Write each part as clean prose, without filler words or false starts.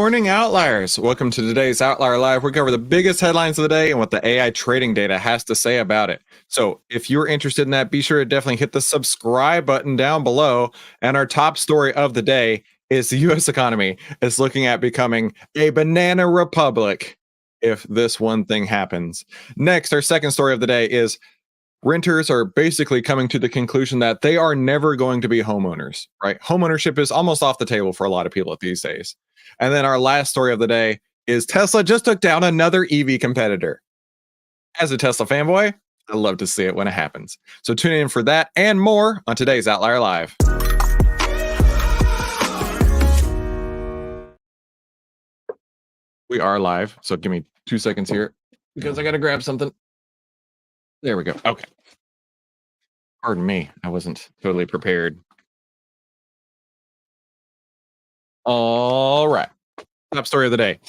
morning, Outliers. Welcome to today's Outlier Live. We cover the biggest headlines of the day and what the AI trading data has to say about it. So if you're interested in that, be sure to definitely hit the subscribe button down below. And our top story of the day is the U.S. economy is looking at becoming a banana republic if this one thing happens. Next, our second story of the day is renters are basically coming to the conclusion that they are never going to be homeowners, right? Homeownership is almost off the table for a lot of people these days. And then our last story of the day is Tesla just took down another EV competitor. As a Tesla fanboy, I love to see it when it happens. So tune in for that and more on today's Outlier Live. We are live, so give me 2 seconds here because I got to grab something. There we go. Okay. Pardon me, I wasn't totally prepared. All right. Top story of the day.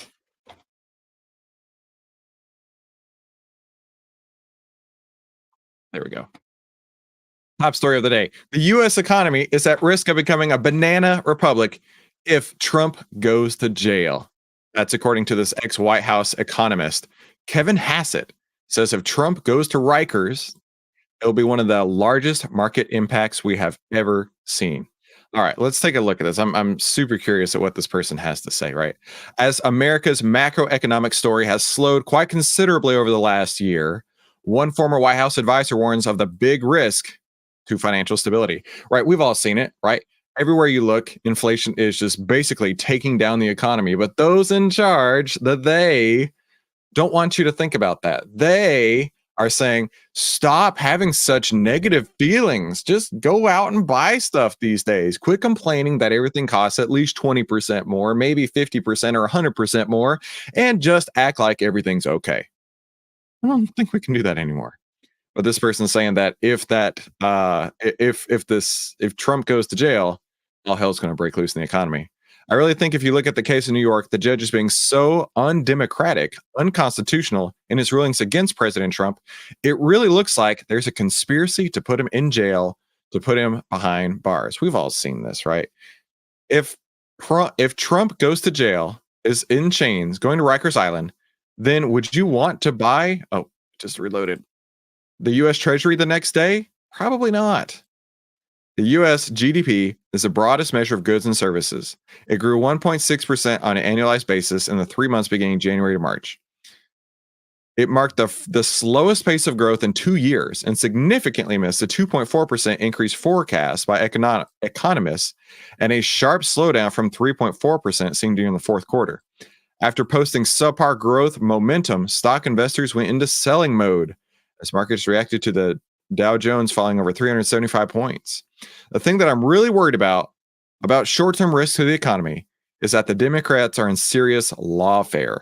There we go. Top story of the day. The U.S. economy is at risk of becoming a banana republic if Trump goes to jail. That's according to this ex-White House economist. Kevin Hassett says if Trump goes to Rikers, it'll be one of the largest market impacts we have ever seen. All right, let's take a look at this. I'm super curious at what this person has to say, right? As America's macroeconomic story has slowed quite considerably over the last year, one former White House advisor warns of the big risk to financial stability, right? We've all seen it, right? Everywhere you look, inflation is just basically taking down the economy, but those in charge, they don't want you to think about that. They are saying, stop having such negative feelings. Just go out and buy stuff these days. Quit complaining that everything costs at least 20% more, maybe 50% or 100% more, and just act like everything's okay. I don't think we can do that anymore. But this person's saying that if Trump goes to jail, all hell's going to break loose in the economy. I really think if you look at the case in New York, the judge is being so undemocratic, unconstitutional in his rulings against President Trump, it really looks like there's a conspiracy to put him in jail, to put him behind bars. We've all seen this, right? If Trump goes to jail, is in chains, going to Rikers Island, then would you want to buy, just reloaded, the U.S. Treasury the next day? Probably not. The U.S. GDP is the broadest measure of goods and services. It grew 1.6% on an annualized basis in the 3 months beginning January to March. It marked the slowest pace of growth in 2 years and significantly missed the 2.4% increase forecast by economists and a sharp slowdown from 3.4% seen during the fourth quarter. After posting subpar growth momentum, stock investors went into selling mode as markets reacted to the Dow Jones falling over 375 points. The thing that I'm really worried about short-term risks to the economy is that the Democrats are in serious lawfare.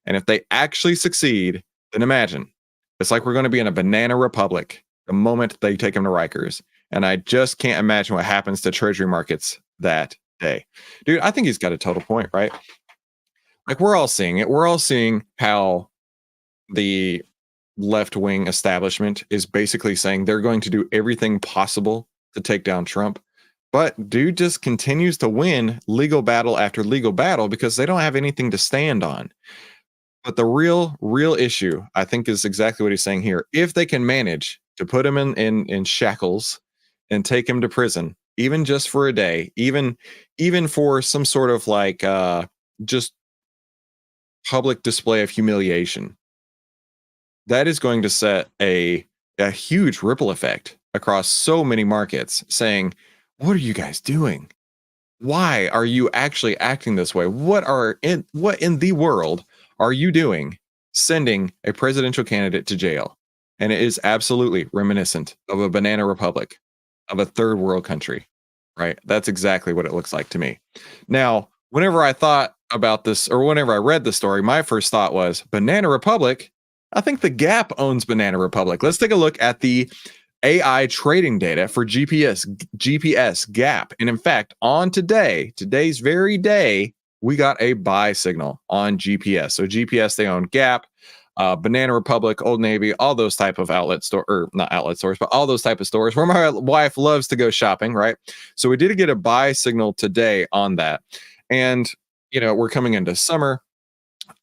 And if they actually succeed, then imagine, it's like we're going to be in a banana republic the moment they take them to Rikers. And I just can't imagine what happens to treasury markets that day. Dude, I think he's got a total point, right? Like, we're all seeing it. We're all seeing how the left-wing establishment is basically saying they're going to do everything possible to take down Trump. But dude just continues to win legal battle after legal battle because they don't have anything to stand on. But the real issue, I think, is exactly what he's saying here. If they can manage to put him in shackles and take him to prison, even just for a day, even for some sort of like just public display of humiliation, that is going to set a huge ripple effect across so many markets saying, what are you guys doing? Why are you actually acting this way? What in the world are you doing sending a presidential candidate to jail? And it is absolutely reminiscent of a banana republic, of a third world country, right? That's exactly what it looks like to me. Now, whenever I thought about this, or whenever I read the story, my first thought was Banana Republic. I think the Gap owns Banana Republic. Let's take a look at the AI trading data for GPS Gap. And in fact, on today's very day, we got a buy signal on GPS. So GPS, they own Gap, Banana Republic, Old Navy, all those type of outlet store, or not outlet stores, but all those type of stores where my wife loves to go shopping, right? So we did get a buy signal today on that. And We're coming into summer,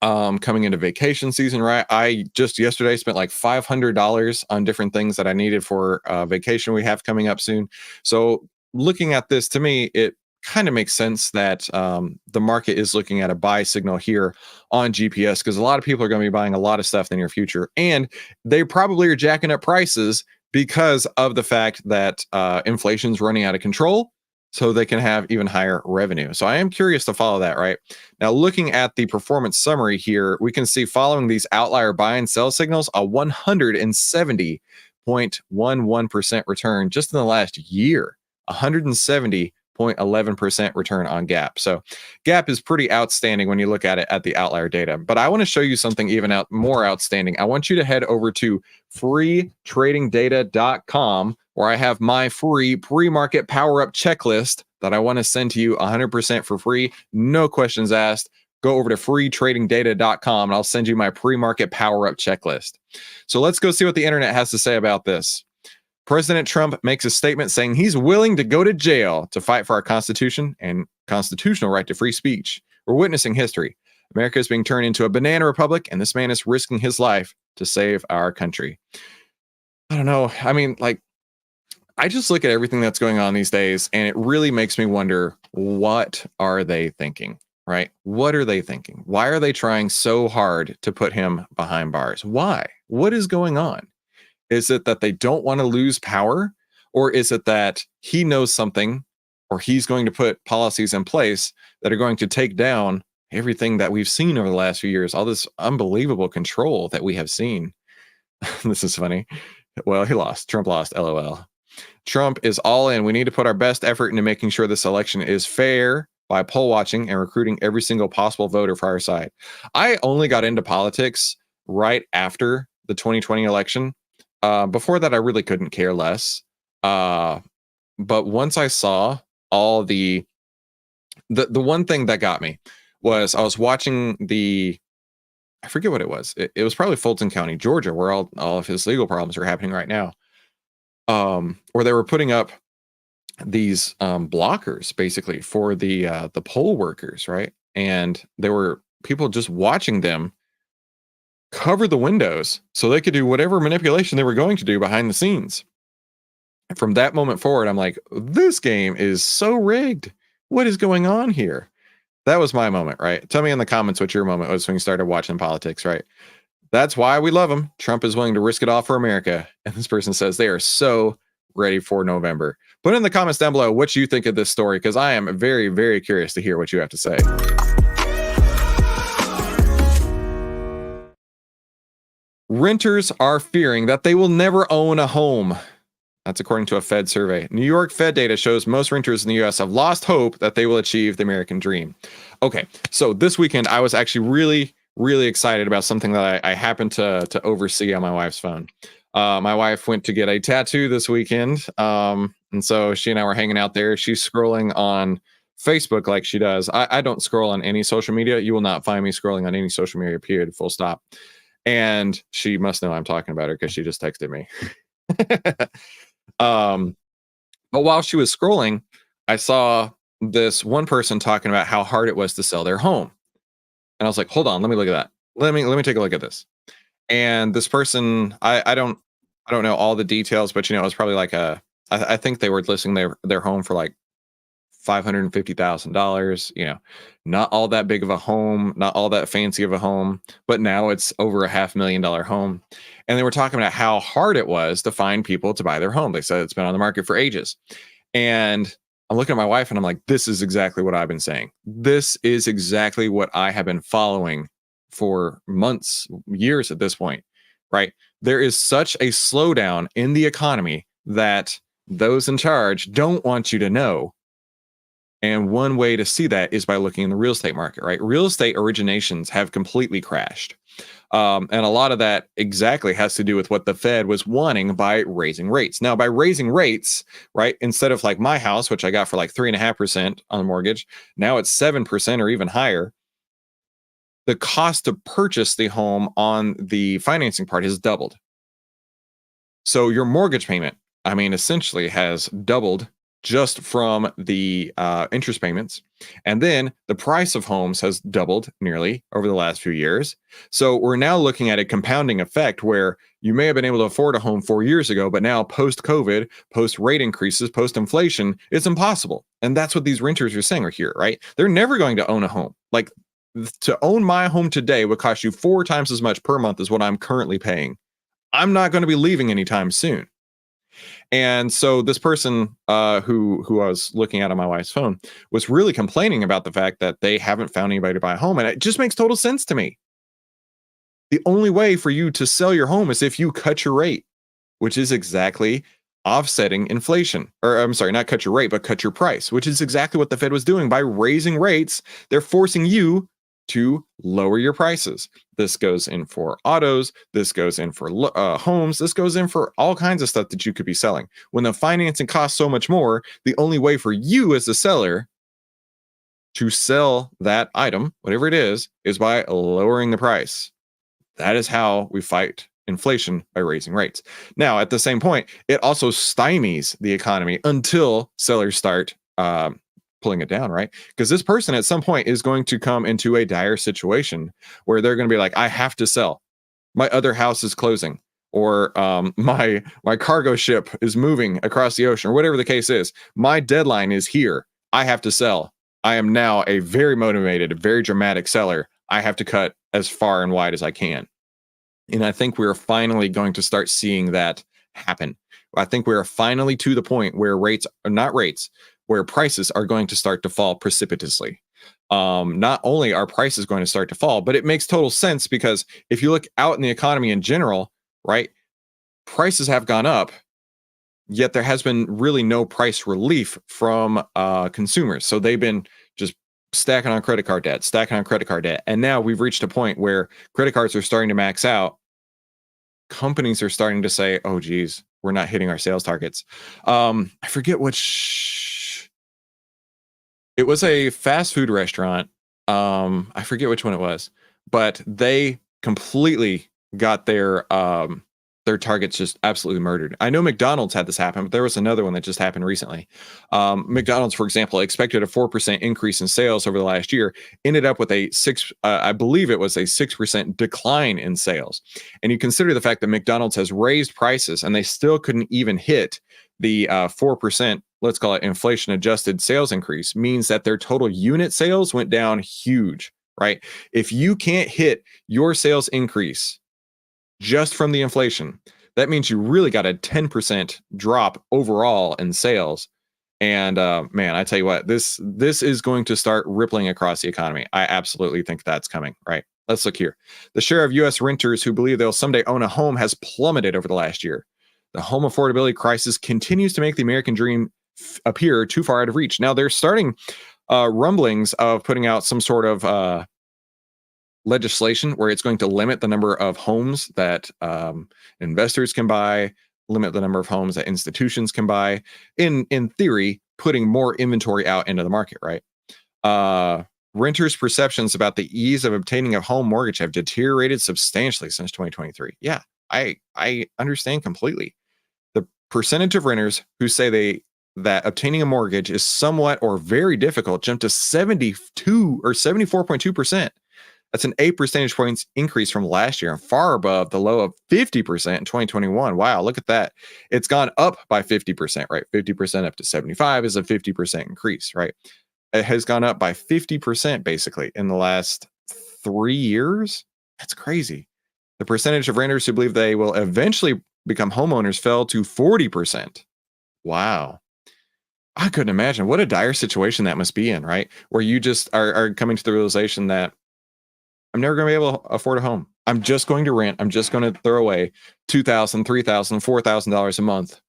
coming into vacation season, right? I just yesterday spent like $500 on different things that I needed for vacation we have coming up soon. So looking at this, to me, it kind of makes sense that the market is looking at a buy signal here on GPS, because a lot of people are going to be buying a lot of stuff in the near future, and they probably are jacking up prices because of the fact that inflation's running out of control, so they can have even higher revenue. So I am curious to follow that, right? Now, looking at the performance summary here, we can see following these outlier buy and sell signals, a 170.11% return just in the last year, 170.11% return on gap. So gap is pretty outstanding when you look at it at the outlier data. But I want to show you something even more outstanding. I want you to head over to freetradingdata.com, where I have my free pre-market power-up checklist that I want to send to you 100% for free, no questions asked. Go over to freetradingdata.com and I'll send you my pre-market power-up checklist. So let's go see what the internet has to say about this. President Trump makes a statement saying he's willing to go to jail to fight for our Constitution and constitutional right to free speech. We're witnessing history. America is being turned into a banana republic, and this man is risking his life to save our country. I don't know. I mean, like, I just look at everything that's going on these days, and it really makes me wonder, what are they thinking, right? What are they thinking? Why are they trying so hard to put him behind bars? Why? What is going on? Is it that they don't want to lose power? Or is it that he knows something, or he's going to put policies in place that are going to take down everything that we've seen over the last few years, all this unbelievable control that we have seen? This is funny. Well, he lost. Trump lost. LOL. Trump is all in. We need to put our best effort into making sure this election is fair by poll watching and recruiting every single possible voter for our side. I only got into politics right after the 2020 election. Before that, I really couldn't care less. But once I saw all the one thing that got me was I was watching I forget what it was. It was probably Fulton County, Georgia, where all of his legal problems are happening right now. Where they were putting up these blockers basically for the poll workers, right? And there were people just watching them cover the windows so they could do whatever manipulation they were going to do behind the scenes. And from that moment forward, I'm like, this game is so rigged. What is going on here? That was my moment, right? Tell me in the comments what your moment was when you started watching politics, right? That's why we love him. Trump is willing to risk it all for America. And this person says they are so ready for November. Put in the comments down below what you think of this story, because I am very, very curious to hear what you have to say. Renters are fearing that they will never own a home. That's according to a Fed survey. New York Fed data shows most renters in the US have lost hope that they will achieve the American dream. Okay, so this weekend I was actually really excited about something that I happened to oversee on my wife's phone. My wife went to get a tattoo this weekend. And so she and I were hanging out there. She's scrolling on Facebook like she does. I don't scroll on any social media. You will not find me scrolling on any social media, period, full stop. And she must know I'm talking about her because she just texted me. But while she was scrolling, I saw this one person talking about how hard it was to sell their home. And I was like, hold on, let me look at that. Let me take a look at this. And this person, I don't know all the details, but it was probably like I think they were listing their home for like $550,000, not all that big of a home, not all that fancy of a home, but now it's over a $500,000 home. And they were talking about how hard it was to find people to buy their home. They said it's been on the market for ages. And I'm looking at my wife and I'm like, this is exactly what I've been saying. This is exactly what I have been following for months, years at this point, right? There is such a slowdown in the economy that those in charge don't want you to know. And one way to see that is by looking in the real estate market, right? Real estate originations have completely crashed. And a lot of that exactly has to do with what the Fed was wanting by raising rates. Now, by raising rates, right, instead of like my house, which I got for like 3.5% on the mortgage, now it's 7% or even higher. The cost to purchase the home on the financing part has doubled. So your mortgage payment, essentially has doubled just from the interest payments. And then the price of homes has doubled nearly over the last few years. So we're now looking at a compounding effect where you may have been able to afford a home 4 years ago, but now post COVID, post rate increases, post inflation, it's impossible. And that's what these renters are saying are here, right? They're never going to own a home. Like to own my home today would cost you 4 times as much per month as what I'm currently paying. I'm not going to be leaving anytime soon. And so this person who I was looking at on my wife's phone was really complaining about the fact that they haven't found anybody to buy a home. And it just makes total sense to me. The only way for you to sell your home is if you cut your rate, which is exactly offsetting inflation. Or I'm sorry, not cut your rate, but cut your price, which is exactly what the Fed was doing by raising rates. They're forcing you to lower your prices. This goes in for autos. This goes in for homes. This goes in for all kinds of stuff that you could be selling. When the financing costs so much more, the only way for you as the seller to sell that item, whatever it is by lowering the price. That is how we fight inflation, by raising rates. Now, at the same point, it also stymies the economy until sellers start pulling it down, right? Because this person at some point is going to come into a dire situation where they're going to be like, I have to sell. My other house is closing, or my cargo ship is moving across the ocean, or whatever the case is. My deadline is here. I have to sell. I am now a very motivated, very dramatic seller. I have to cut as far and wide as I can. And I think we're finally going to start seeing that happen. I think we're finally to the point where where prices are going to start to fall precipitously. Not only are prices going to start to fall, but it makes total sense because if you look out in the economy in general, right, prices have gone up, yet there has been really no price relief from consumers. So they've been just stacking on credit card debt. And now we've reached a point where credit cards are starting to max out. Companies are starting to say, oh, geez, we're not hitting our sales targets. I forget it was a fast food restaurant. I forget which one it was, but they completely got their targets just absolutely murdered. I know McDonald's had this happen, but there was another one that just happened recently. McDonald's, for example, expected a 4% increase in sales over the last year, ended up with I believe it was a 6% decline in sales. And you consider the fact that McDonald's has raised prices and they still couldn't even hit the 4%, let's call it inflation adjusted sales increase, means that their total unit sales went down huge, right? If you can't hit your sales increase just from the inflation, that means you really got a 10% drop overall in sales. And man, I tell you what, this is going to start rippling across the economy. I absolutely think that's coming, right? Let's look here. The share of U.S. renters who believe they'll someday own a home has plummeted over the last year. The home affordability crisis continues to make the American dream appear too far out of reach. Now, they're starting rumblings of putting out some sort of legislation where it's going to limit the number of homes that investors can buy, limit the number of homes that institutions can buy, in theory, putting more inventory out into the market, right? Renters' perceptions about the ease of obtaining a home mortgage have deteriorated substantially since 2023. Yeah, I understand completely. The percentage of renters who say that obtaining a mortgage is somewhat or very difficult jumped to 72 or 74.2%. That's an 8 percentage points increase from last year and far above the low of 50% in 2021. Wow, look at that. It's gone up by 50%, right? 50% up to 75 is a 50% increase, right? It has gone up by 50% basically in the last 3 years. That's crazy. The percentage of renters who believe they will eventually become homeowners fell to 40%. Wow. I couldn't imagine what a dire situation that must be in, right? Where you just are coming to the realization that I'm never going to be able to afford a home. I'm just going to rent. I'm just going to throw away $2,000, $3,000, $4,000 a month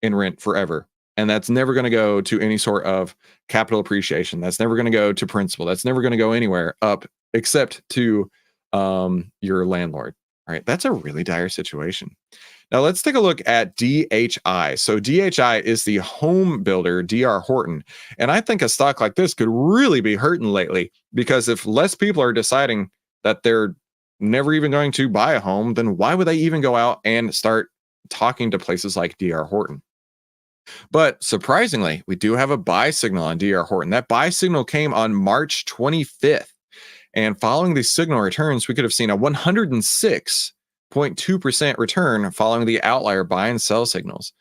in rent forever. And that's never going to go to any sort of capital appreciation. That's never going to go to principal. That's never going to go anywhere up except to your landlord. All right. That's a really dire situation. Now let's take a look at DHI. So DHI is the home builder, DR Horton. And I think a stock like this could really be hurting lately because if less people are deciding that they're never even going to buy a home, then why would they even go out and start talking to places like DR Horton? But surprisingly, we do have a buy signal on DR Horton. That buy signal came on March 25th. And following these signal returns, we could have seen a 106.2% return following the outlier buy and sell signals.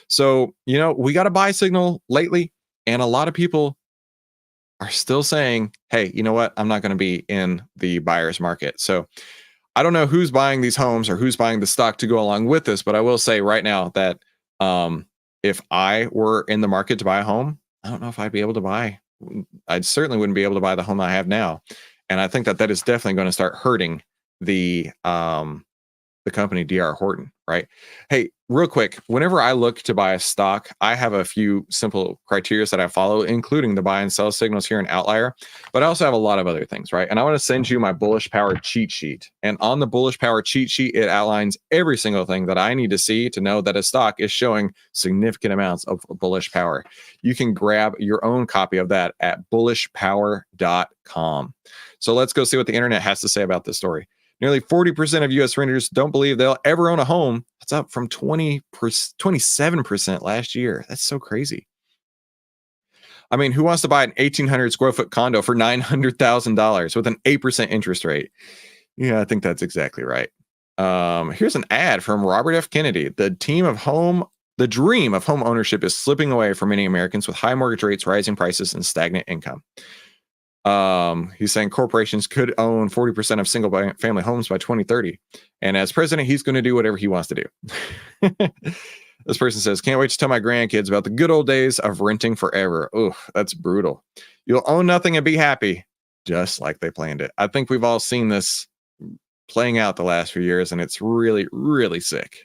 So, we got a buy signal lately, and a lot of people are still saying, hey, you know what? I'm not going to be in the buyer's market. So I don't know who's buying these homes or who's buying the stock to go along with this, but I will say right now that if I were in the market to buy a home, I don't know if I'd be able to buy. I certainly wouldn't be able to buy the home I have now, and I think that that is definitely going to start hurting the company DR Horton, right? Hey, real quick, whenever I look to buy a stock, I have a few simple criteria that I follow, including the buy and sell signals here in Outlier, but I also have a lot of other things, right? And I want to send you my bullish power cheat sheet. And on the bullish power cheat sheet, it outlines every single thing that I need to see to know that a stock is showing significant amounts of bullish power. You can grab your own copy of that at bullishpower.com. So let's go see what the internet has to say about this story. Nearly 40% of U.S. renters don't believe they'll ever own a home. That's up from 27% last year. That's so crazy. I mean, who wants to buy an 1,800 square foot condo for $900,000 with an 8% interest rate? Yeah, I think that's exactly right. Here's an ad from Robert F. Kennedy. The dream of home ownership is slipping away for many Americans with high mortgage rates, rising prices, and stagnant income. He's saying corporations could own 40% of single family homes by 2030. And as president, he's going to do whatever he wants to do. This person says, can't wait to tell my grandkids about the good old days of renting forever. Oh, that's brutal. You'll own nothing and be happy, just like they planned it. I think we've all seen this playing out the last few years, and it's really, really sick.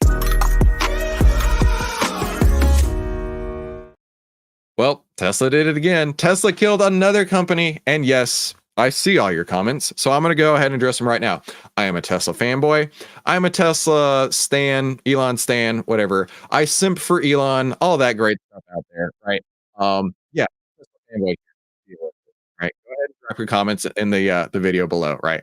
Well, Tesla did it again. Tesla killed another company. And yes, I see all your comments. So I'm going to go ahead and address them right now. I am a Tesla fanboy. I'm a Tesla stan, Elon stan, whatever. I simp for Elon, all that great stuff out there, right? Yeah, Tesla fanboy. Right. Go ahead and drop your comments in the video below, right?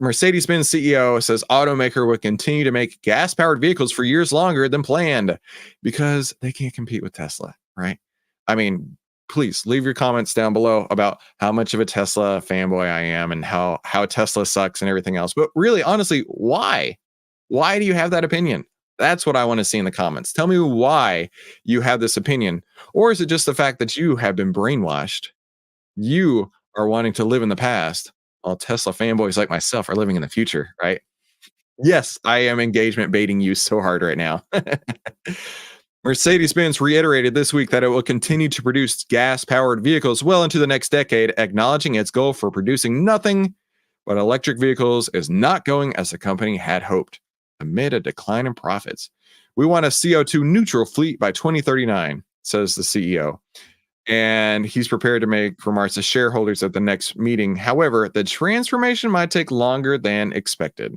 Mercedes-Benz CEO says automaker will continue to make gas-powered vehicles for years longer than planned because they can't compete with Tesla, right? I mean, please leave your comments down below about how much of a Tesla fanboy I am and how Tesla sucks and everything else. But really, honestly, why? Why do you have that opinion? That's what I want to see in the comments. Tell me why you have this opinion. Or is it just the fact that you have been brainwashed? You are wanting to live in the past, while Tesla fanboys like myself are living in the future, right? Yes, I am engagement baiting you so hard right now. Mercedes-Benz reiterated this week that it will continue to produce gas-powered vehicles well into the next decade, acknowledging its goal for producing nothing but electric vehicles is not going as the company had hoped, amid a decline in profits. We want a CO2 neutral fleet by 2039, says the CEO. And he's prepared to make remarks to shareholders at the next meeting. However, the transformation might take longer than expected.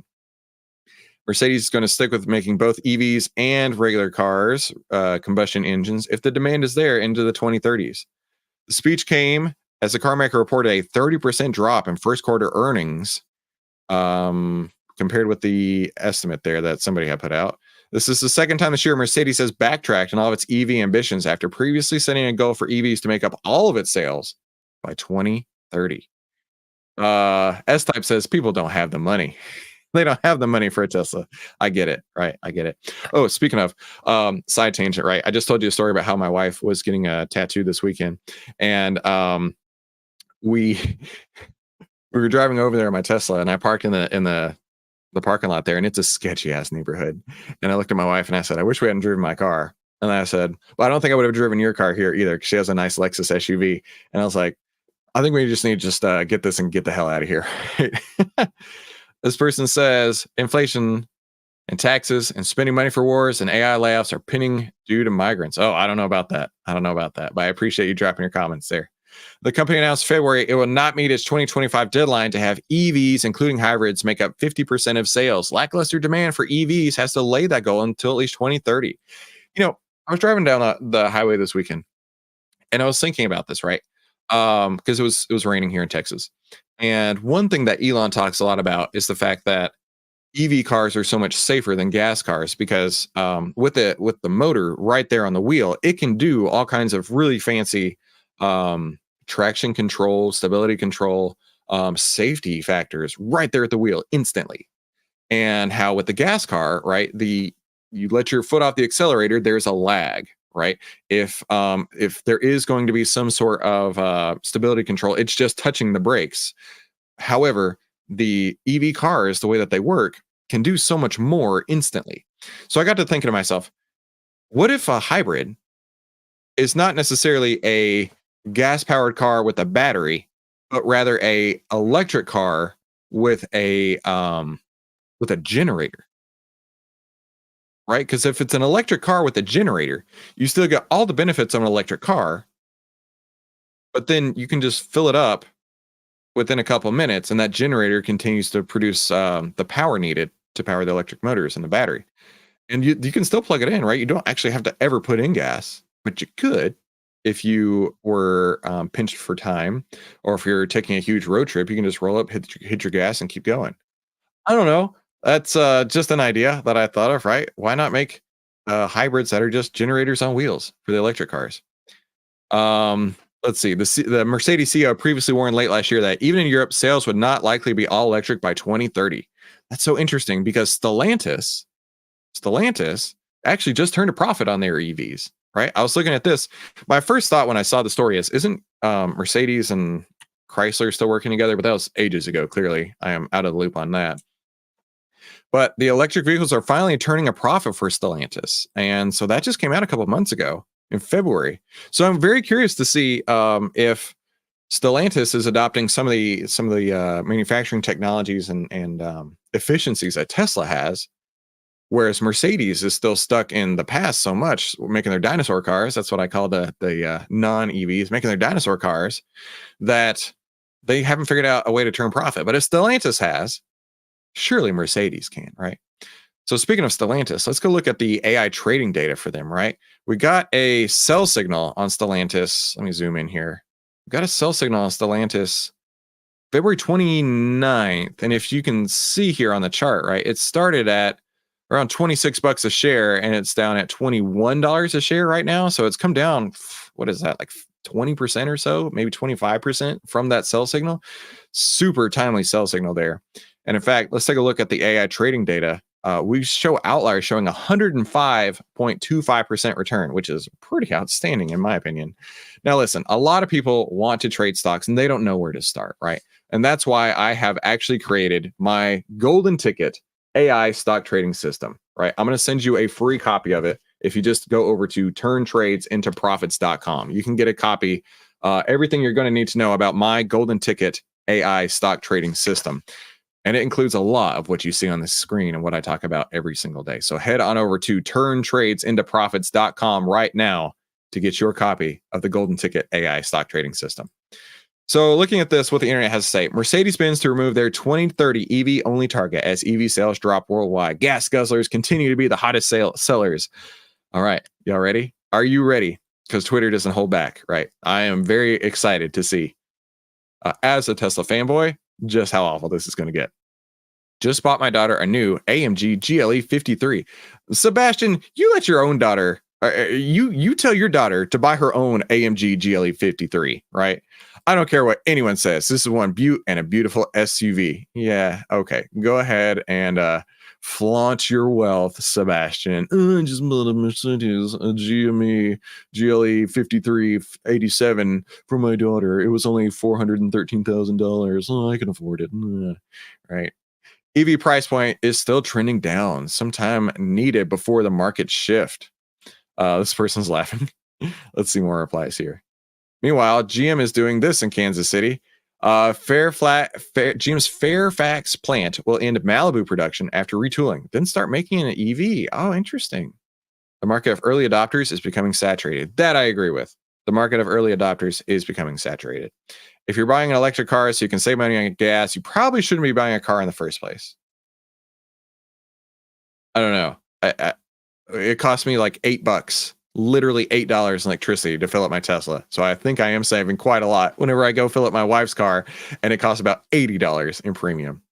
Mercedes is going to stick with making both EVs and regular cars, combustion engines, if the demand is there into the 2030s. The speech came as the car maker reported a 30% drop in first quarter earnings compared with the estimate there that somebody had put out. This is the second time this year Mercedes has backtracked on all of its EV ambitions after previously setting a goal for EVs to make up all of its sales by 2030. S-Type says people don't have the money. They don't have the money for a Tesla. I get it, right? I get it. Oh, speaking of side tangent, right? I just told you a story about how my wife was getting a tattoo this weekend, and we were driving over there in my Tesla, and I parked in the parking lot there, and it's a sketchy ass neighborhood. And I looked at my wife and I said, I wish we hadn't driven my car. And I said, well, I don't think I would have driven your car here either, because she has a nice Lexus SUV. And I was like, I think we just need to just get this and get the hell out of here. This person says inflation and taxes and spending money for wars and AI layoffs are pinning due to migrants. Oh, I don't know about that. But I appreciate you dropping your comments there. The company announced February it will not meet its 2025 deadline to have EVs, including hybrids, make up 50% of sales. Lackluster demand for EVs has delayed that goal until at least 2030. You know, I was driving down the highway this weekend, and I was thinking about this, right? Because it was raining here in Texas. And one thing that Elon talks a lot about is the fact that EV cars are so much safer than gas cars because with the motor right there on the wheel, it can do all kinds of really fancy um, traction control, stability control, safety factors right there at the wheel instantly. And how with the gas car, right? The You let your foot off the accelerator, there's a lag, right? If there is going to be some sort of stability control, it's just touching the brakes. However, the EV cars, the way that they work, can do so much more instantly. So I got to thinking to myself, what if a hybrid is not necessarily a gas powered car with a battery, but rather a electric car with a generator, right? Because if it's an electric car with a generator, you still get all the benefits of an electric car, but then you can just fill it up within a couple minutes, and that generator continues to produce the power needed to power the electric motors and the battery. And you can still plug it in, right? You don't actually have to ever put in gas, but you could if you were pinched for time, or if you're taking a huge road trip, you can just roll up, hit your gas, and keep going. I don't know. That's just an idea that I thought of, right? Why not make hybrids that are just generators on wheels for the electric cars? Let's see. The Mercedes CEO previously warned late last year that even in Europe, sales would not likely be all electric by 2030. That's so interesting because Stellantis actually just turned a profit on their EVs, right? I was looking at this. My first thought when I saw the story is, isn't Mercedes and Chrysler still working together? But that was ages ago. Clearly, I am out of the loop on that. But the electric vehicles are finally turning a profit for Stellantis. And so that just came out a couple of months ago in February. So I'm very curious to see if Stellantis is adopting some of the manufacturing technologies and efficiencies that Tesla has, whereas Mercedes is still stuck in the past so much, making their dinosaur cars. That's what I call the non EVs, making their dinosaur cars, that they haven't figured out a way to turn profit. But if Stellantis has, surely Mercedes can, right? So speaking of Stellantis, let's go look at the AI trading data for them, right? We got a sell signal on Stellantis. Let me zoom in here. We got a sell signal on Stellantis February 29th. And if you can see here on the chart, right, it started at around 26 bucks a share and it's down at $21 a share right now. So it's come down, what is that, like 20% or so, maybe 25% from that sell signal. Super timely sell signal there. And in fact, let's take a look at the AI trading data. We show outliers showing 105.25% return, which is pretty outstanding in my opinion. Now, listen, a lot of people want to trade stocks and they don't know where to start, right? And that's why I have actually created my golden ticket AI stock trading system, right? I'm going to send you a free copy of it if you just go over to turntradesIntoProfits.com. You can get a copy, everything you're going to need to know about my golden ticket AI stock trading system. And it includes a lot of what you see on the screen and what I talk about every single day. So head on over to turntradesIntoProfits.com right now to get your copy of the golden ticket AI stock trading system. So looking at this, what the internet has to say, Mercedes-Benz to remove their 2030 EV only target as EV sales drop worldwide. Gas guzzlers continue to be the hottest sellers. All right, y'all ready? Are you ready? Because Twitter doesn't hold back, right? I am very excited to see, as a Tesla fanboy, just how awful this is going to get. Just bought my daughter a new AMG GLE 53. Sebastian, you let your own daughter, you tell your daughter to buy her own AMG GLE 53, right? I don't care what anyone says. This is one beaut and a beautiful SUV. Yeah, okay. Go ahead and flaunt your wealth, Sebastian. I just bought a Mercedes, a GME GLE 5387 for my daughter. It was only $413,000. Oh, I can afford it. Right. EV price point is still trending down. Sometime needed before the market shift. This person's laughing. Let's see more replies here. Meanwhile, GM is doing this in Kansas City. GM's Fairfax plant will end Malibu production after retooling, then start making an EV. Oh, interesting. The market of early adopters is becoming saturated. That I agree with. The market of early adopters is becoming saturated. If you're buying an electric car so you can save money on gas, you probably shouldn't be buying a car in the first place. I don't know. It cost me like $8, literally $8 in electricity to fill up my Tesla. So I think I am saving quite a lot whenever I go fill up my wife's car, and it costs about $80 in premium.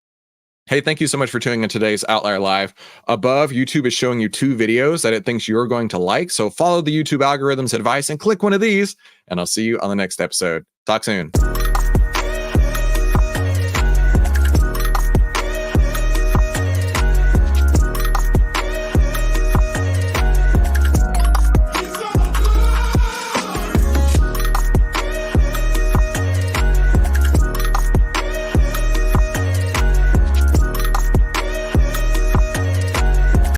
Hey, thank you so much for tuning in today's Outlier Live. Above, YouTube is showing you 2 videos that it thinks you're going to like. So follow the YouTube algorithm's advice and click one of these, and I'll see you on the next episode. Talk soon.